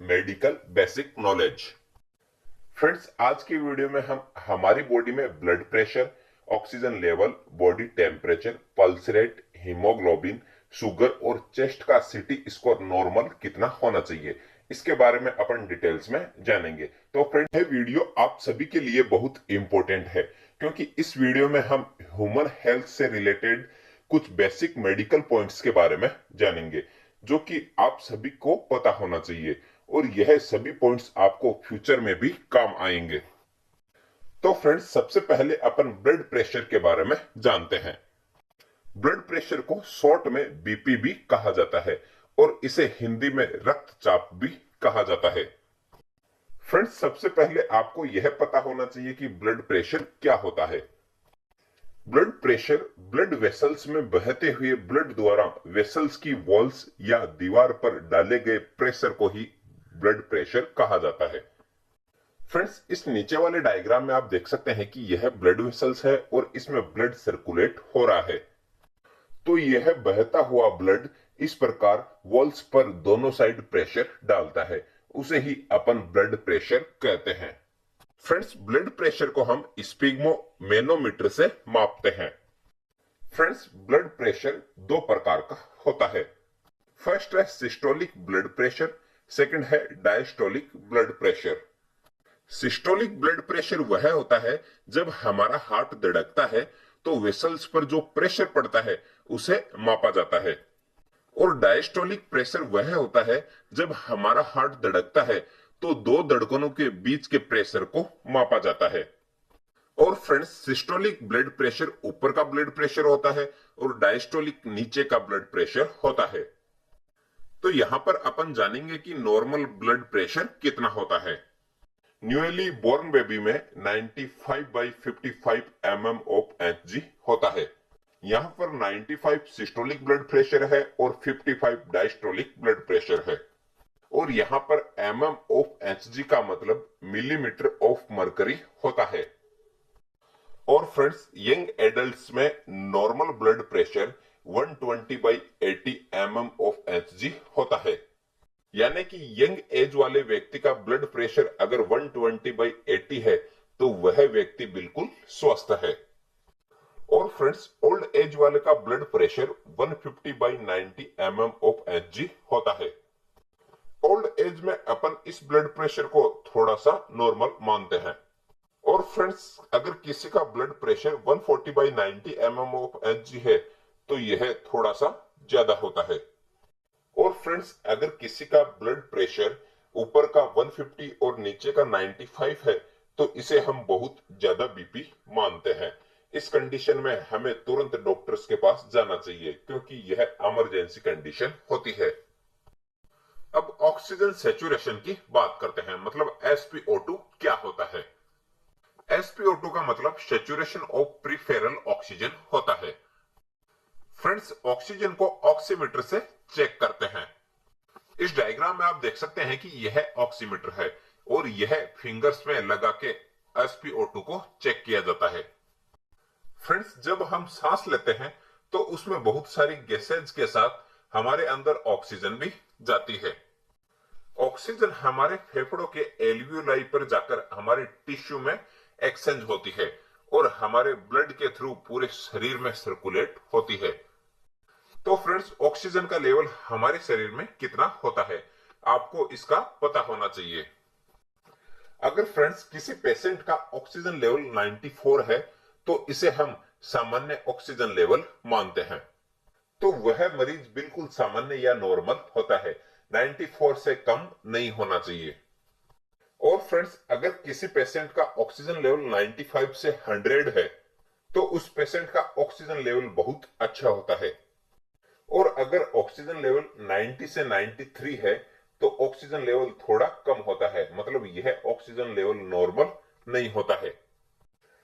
Medical basic knowledge. Friends, आज की video में हम हमारी बॉडी में blood pressure, oxygen level, body temperature, pulse rate, haemoglobin, sugar और चेस्ट का सीटी स्कोर नॉर्मल कितना होना चाहिए, इसके बारे में अपन डिटेल्स में जानेंगे। तो फ्रेंड्स, ये वीडियो आप सभी के लिए बहुत इंपॉर्टेंट है क्योंकि इस वीडियो में हम ह्यूमन हेल्थ से रिलेटेड कुछ बेसिक मेडिकल पॉइंट्स के बारे में जानेंगे जो कि आप सभी को पता होना चाहिए और यह सभी पॉइंट्स आपको फ्यूचर में भी काम आएंगे। तो फ्रेंड्स, सबसे पहले अपन ब्लड प्रेशर के बारे में जानते हैं। ब्लड प्रेशर को शॉर्ट में बीपी भी कहा जाता है और इसे हिंदी में रक्तचाप भी कहा जाता है। फ्रेंड्स, सबसे पहले आपको यह पता होना चाहिए कि ब्लड प्रेशर क्या होता है। ब्लड प्रेशर ब्लड वेसल्स में बहते हुए ब्लड द्वारा वेसल्स की वॉल्स या दीवार पर डाले गए प्रेशर को ही ब्लड प्रेशर कहा जाता है। फ्रेंड्स, इस नीचे वाले डायग्राम में आप देख सकते हैं कि यह ब्लड वेसल्स है और इसमें ब्लड सर्कुलेट हो रहा है। तो यह बहता हुआ ब्लड इस प्रकार वॉल्स पर दोनों साइड प्रेशर डालता है, उसे ही अपन ब्लड प्रेशर कहते हैं। फ्रेंड्स, ब्लड प्रेशर को हम स्पिग्मोमेनोमीटर से मापते हैं। फ्रेंड्स, ब्लड प्रेशर दो प्रकार का होता है। फर्स्ट है सिस्टोलिक ब्लड प्रेशर, सेकंड है diastolic blood pressure. Systolic blood pressure वह होता है जब हमारा हार्ट धड़कता है तो वेसल्स पर जो प्रेशर पड़ता है उसे मापा जाता है, और डायस्टोलिक प्रेशर वह होता है जब हमारा हार्ट धड़कता है तो दो धड़कनों के बीच के प्रेशर को मापा जाता है। और फ्रेंड्स, सिस्टोलिक ब्लड प्रेशर ऊपर का ब्लड प्रेशर होता है और डायस्टोलिक नीचे का ब्लड प्रेशर होता है। तो यहां पर अपन जानेंगे कि नॉर्मल ब्लड प्रेशर कितना होता है। न्यूली बोर्न बेबी में 95/55 mm ऑफ Hg होता है। यहां पर 95 सिस्टोलिक ब्लड प्रेशर है और 55 डायस्टोलिक ब्लड प्रेशर है। और यहां पर mm ऑफ Hg का मतलब मिलीमीटर ऑफ मरकरी होता है। और फ्रेंड्स, यंग एडल्ट्स में normal blood pressure 120/80 mm of Hg होता है। यानी कि यंग एज वाले व्यक्ति का ब्लड प्रेशर अगर 120/80 है तो वह व्यक्ति बिल्कुल स्वस्थ है। और फ्रेंड्स, ओल्ड एज वाले का blood pressure 150/90 mm of Hg होता है। ओल्ड एज में अपन इस ब्लड प्रेशर को थोड़ा सा नॉर्मल मानते हैं। और फ्रेंड्स, अगर किसी का blood pressure 140/90 mm of Hg है तो यह थोड़ा सा ज्यादा होता है। और फ्रेंड्स, अगर किसी का ब्लड प्रेशर ऊपर का 150 और नीचे का 95 है तो इसे हम बहुत ज्यादा बीपी मानते हैं। इस कंडीशन में हमें तुरंत डॉक्टर्स के पास जाना चाहिए क्योंकि यह इमरजेंसी कंडीशन होती है। अब ऑक्सीजन सैचुरेशन की बात करते हैं, मतलब SpO2 क्या होता है। SpO2 का मतलब सैचुरेशन ऑफ प्रीफेरल ऑक्सीजन होता है। फ्रेंड्स, ऑक्सीजन को ऑक्सीमीटर से चेक करते हैं। इस डायग्राम में आप देख सकते हैं कि यह ऑक्सीमीटर है और यह फिंगर्स में लगा के SpO2 को चेक किया जाता है। फ्रेंड्स, जब हम सांस लेते हैं तो उसमें बहुत सारी गैसेज के साथ हमारे अंदर ऑक्सीजन भी जाती है। ऑक्सीजन हमारे फेफड़ों के एल्वियोलाई पर जाकर हमारे टिश्यू में एक्सचेंज होती है और हमारे ब्लड के थ्रू पूरे शरीर में सर्कुलेट होती है। तो फ्रेंड्स, ऑक्सीजन का लेवल हमारे शरीर में कितना होता है आपको इसका पता होना चाहिए। अगर फ्रेंड्स किसी पेशेंट का ऑक्सीजन लेवल 94 है तो इसे हम सामान्य ऑक्सीजन लेवल मानते हैं। तो वह मरीज बिल्कुल सामान्य या नॉर्मल होता है, 94 से कम नहीं होना चाहिए। और फ्रेंड्स, अगर किसी पेशेंट का ऑक्सीजन लेवल 95 से 100 है तो उस पेशेंट का ऑक्सीजन लेवल बहुत अच्छा होता है। और अगर ऑक्सीजन लेवल 90 से 93 है तो ऑक्सीजन लेवल थोड़ा कम होता है, मतलब यह ऑक्सीजन लेवल नॉर्मल नहीं होता है।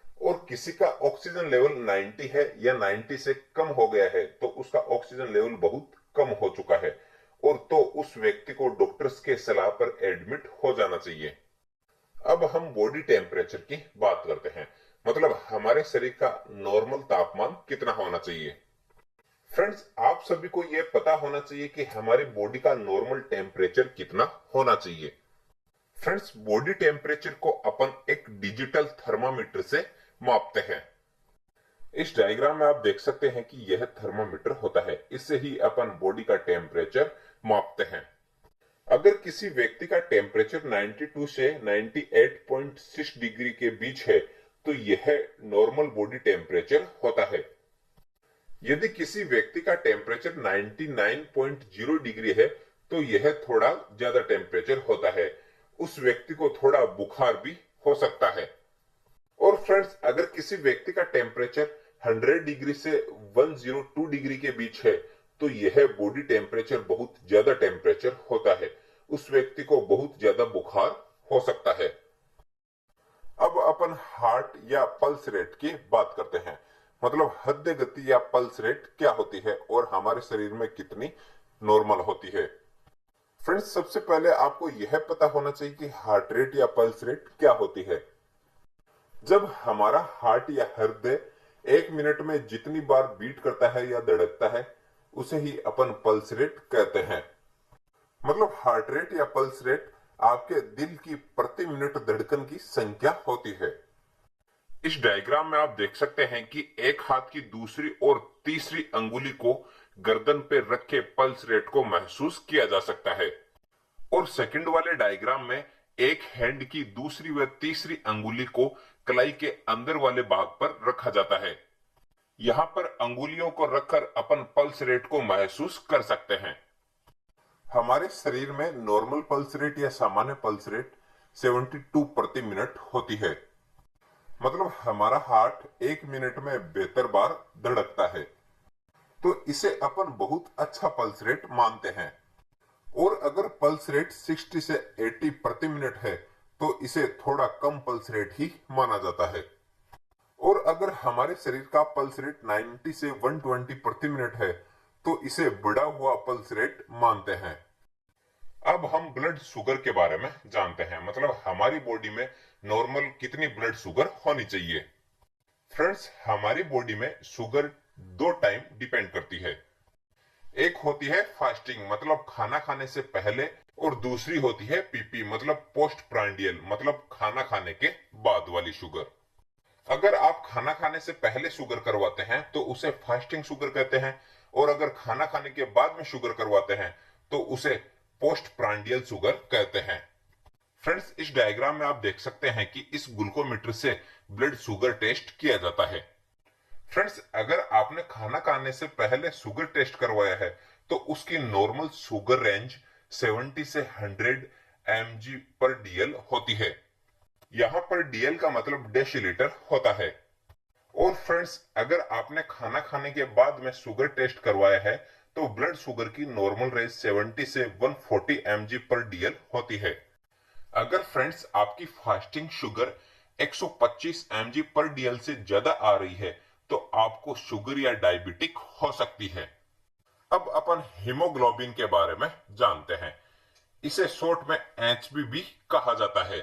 और किसी का ऑक्सीजन लेवल 90 है या 90 से कम हो गया है तो उसका ऑक्सीजन लेवल बहुत कम हो चुका है और तो उस व्यक्ति को डॉक्टर्स के सलाह पर एडमिट हो जाना चाहिए। अब हम बॉडी टेम्परेचर की बात करते हैं, मतलब हमारे शरीर का नॉर्मल तापमान कितना होना चाहिए। फ्रेंड्स, आप सभी को यह पता होना चाहिए कि हमारी बॉडी का नॉर्मल टेम्परेचर कितना होना चाहिए। फ्रेंड्स, बॉडी टेम्परेचर को अपन एक डिजिटल थर्मामीटर से मापते हैं। इस डायग्राम में आप देख सकते हैं कि यह थर्मामीटर होता है। इससे ही अपन बॉडी का टेम्परेचर मापते हैं। अगर किसी व्यक्ति का टेम्परेचर 92 से 98.6 डिग्री के बीच है तो यह नॉर्मल बॉडी टेम्परेचर होता है। यदि किसी व्यक्ति का टेम्परेचर 99.0 डिग्री है तो यह थोड़ा ज्यादा टेम्परेचर होता है। उस व्यक्ति को थोड़ा बुखार भी हो सकता है। और फ्रेंड्स, अगर किसी व्यक्ति का टेम्परेचर 100 डिग्री से 102 डिग्री के बीच है तो यह बॉडी टेम्परेचर बहुत ज्यादा टेम्परेचर होता है। उस व्यक्ति को बहुत ज्यादा बुखार हो सकता है। अब अपन हार्ट या पल्स रेट की बात करते हैं। मतलब हृदय गति या पल्स रेट क्या होती है और हमारे शरीर में कितनी नॉर्मल होती है। फ्रेंड्स, सबसे पहले आपको यह पता होना चाहिए कि हार्ट रेट या पल्स रेट क्या होती है। जब हमारा हार्ट या हृदय 1 मिनट में जितनी बार बीट करता है या धड़कता है उसे ही अपन पल्स रेट कहते हैं। मतलब हार्ट रेट या पल्स रेट आपके दिल की प्रति मिनट धड़कन की संख्या होती है। इस डायग्राम में आप देख सकते हैं कि एक हाथ की दूसरी और तीसरी अंगुली को गर्दन पे रख के पल्स रेट को महसूस किया जा सकता है। और सेकंड वाले डायग्राम में एक हैंड की दूसरी व तीसरी अंगुली को कलाई के अंदर वाले भाग पर रखा जाता है। यहां पर अंगुलियों को रखकर अपन पल्स रेट को महसूस कर सकते हैं। हमारे शरीर में नॉर्मल पल्स रेट या सामान्य पल्स रेट 72 प्रति मिनट होती है। मतलब हमारा हार्ट 1 मिनट में 72 बार धड़कता है, तो इसे अपन बहुत अच्छा पल्स रेट मानते हैं। और अगर पल्स रेट 60 से 80 प्रति मिनट है तो इसे थोड़ा कम पल्स रेट ही माना जाता है। और अगर हमारे शरीर का पल्स रेट 90 से 120 प्रति मिनट है तो इसे बढ़ा हुआ पल्स रेट मानते हैं। अब हम ब्लड शुगर के बारे में जानते हैं। मतलब हमारी बॉडी में नॉर्मल कितनी ब्लड शुगर होनी चाहिए। फ्रेंड्स, हमारी बॉडी में शुगर 2 टाइम डिपेंड करती है। एक होती है फास्टिंग, मतलब खाना खाने से पहले, और दूसरी होती है पीपी, मतलब पोस्ट प्रांडियल, मतलब खाना खाने के बाद वाली शुगर। अगर आप खाना खाने से पहले शुगर करवाते हैं तो उसे फास्टिंग शुगर कहते हैं, और अगर खाना खाने के बाद में शुगर करवाते हैं तो उसे पोस्ट प्रांडियल शुगर कहते हैं। फ्रेंड्स, इस डायग्राम में आप देख सकते हैं कि इस ग्लूकोमीटर से ब्लड शुगर टेस्ट किया जाता है। फ्रेंड्स, अगर आपने खाना खाने से पहले शुगर टेस्ट करवाया है तो उसकी नॉर्मल शुगर रेंज 70 से 100 mg पर डीएल होती है। यहां पर डीएल का मतलब डेसीलीटर होता है। और फ्रेंड्स, अगर आपने खाना खाने के बाद में शुगर टेस्ट करवाया है तो ब्लड शुगर की नॉर्मल रेंज 70 से 140 mg पर डीएल होती है। अगर फ्रेंड्स आपकी फास्टिंग शुगर 125 mg पर डीएल से ज्यादा आ रही है तो आपको शुगर या डायबिटिक हो सकती है। अब अपन हीमोग्लोबिन के बारे में जानते हैं। इसे शॉर्ट में एचबी भी कहा जाता है।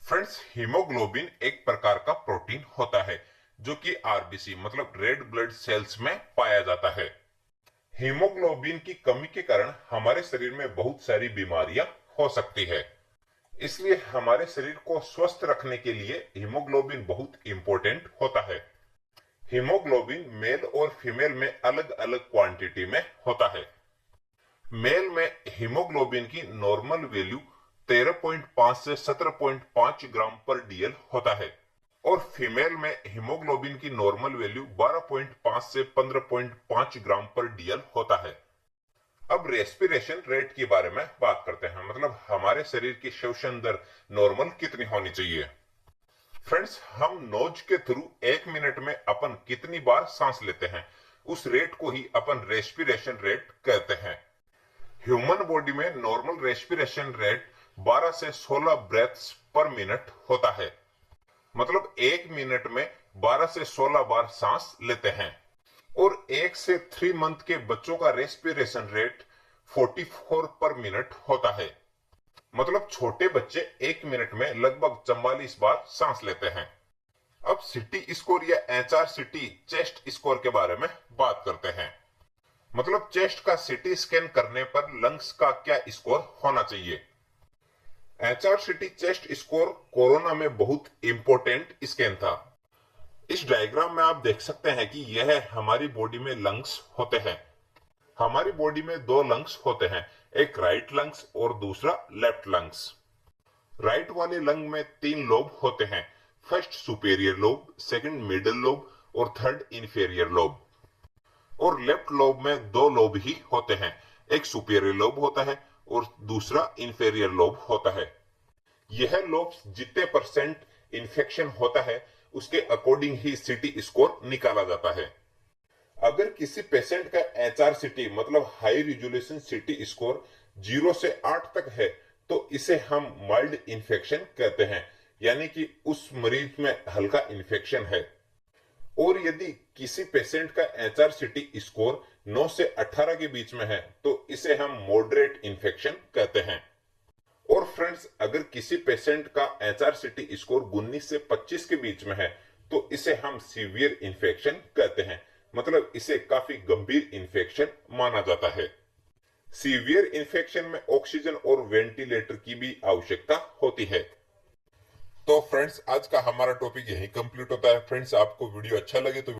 फ्रेंड्स, हीमोग्लोबिन एक प्रकार का प्रोटीन होता है जो कि आरबीसी मतलब रेड ब्लड सेल्स में पाया जाता है। हीमोग्लोबिन की कमी के कारण हमारे शरीर में बहुत सारी बीमारियां हो सकती है। इसलिए हमारे शरीर को स्वस्थ रखने के लिए हीमोग्लोबिन बहुत इंपॉर्टेंट होता है। हीमोग्लोबिन मेल और फीमेल में अलग अलग क्वांटिटी में होता है। मेल में हीमोग्लोबिन की नॉर्मल वैल्यू 13.5 से 17.5 ग्राम पर डीएल होता है, और फीमेल में हीमोग्लोबिन की नॉर्मल वैल्यू 12.5 से 15.5 ग्राम पर डीएल होता है। अब रेस्पिरेशन रेट के बारे में बात करते हैं। मतलब हमारे शरीर की श्वसन दर नॉर्मल कितनी होनी चाहिए। फ्रेंड्स, हम नोज के थ्रू 1 मिनट में अपन कितनी बार सांस लेते हैं उस रेट को ही अपन रेस्पिरेशन रेट कहते हैं। ह्यूमन बॉडी में नॉर्मल रेस्पिरेशन रेट 12 से 16 ब्रेथ्स पर मिनट होता है। मतलब 1 मिनट में 12 से 16 बार सांस लेते हैं। और 1 से 3 मंथ के बच्चों का रेस्पिरेशन रेट 44 पर मिनट होता है। मतलब छोटे बच्चे 1 मिनट में लगभग 44 बार सांस लेते हैं। अब सिटी स्कोर या एचआर सिटी चेस्ट स्कोर के बारे में बात करते हैं। मतलब चेस्ट का सीटी स्कैन करने पर लंग्स का क्या स्कोर होना चाहिए। HRCT चेस्ट स्कोर कोरोना में बहुत इंपॉर्टेंट स्कैन था। इस डायग्राम में आप देख सकते हैं कि यह हमारी बॉडी में लंग्स होते हैं। हमारी बॉडी में दो लंग्स होते हैं, एक राइट लंग्स और दूसरा लेफ्ट लंग्स। राइट वाले लंग में तीन लोब होते हैं, first superior lobe, second middle lobe और थर्ड इंफेरियर लोब। और लेफ्ट लोब में दो लोब ही होते हैं, एक सुपेरियर लोब होता है और दूसरा इंफेरियर लोब होता है। यह लोब जितने परसेंट इन्फेक्शन होता है उसके अकॉर्डिंग ही सीटी स्कोर निकाला जाता है। अगर किसी पेशेंट का HRCT मतलब हाई रिजोल्यूशन सीटी स्कोर 0 से 8 तक है तो इसे हम माइल्ड इन्फेक्शन कहते हैं, यानी कि उस मरीज में हल्का इन्फेक्शन है। और यदि किसी पेशेंट का HRCT स्कोर 9 से 18 के बीच में है तो इसे हम मॉडरेट इन्फेक्शन कहते हैं। और फ्रेंड्स, अगर किसी पेशेंट का HRCT स्कोर 19 से 25 के बीच में है तो इसे हम सीवियर इन्फेक्शन कहते हैं, मतलब इसे काफी गंभीर इन्फेक्शन माना जाता है। सीवियर इन्फेक्शन में ऑक्सीजन और वेंटिलेटर की भी आवश्यकता होती है। तो फ्रेंड्स, आज का हमारा टॉपिक यही कंप्लीट होता है। फ्रेंड्स, आपको वीडियो अच्छा लगे तो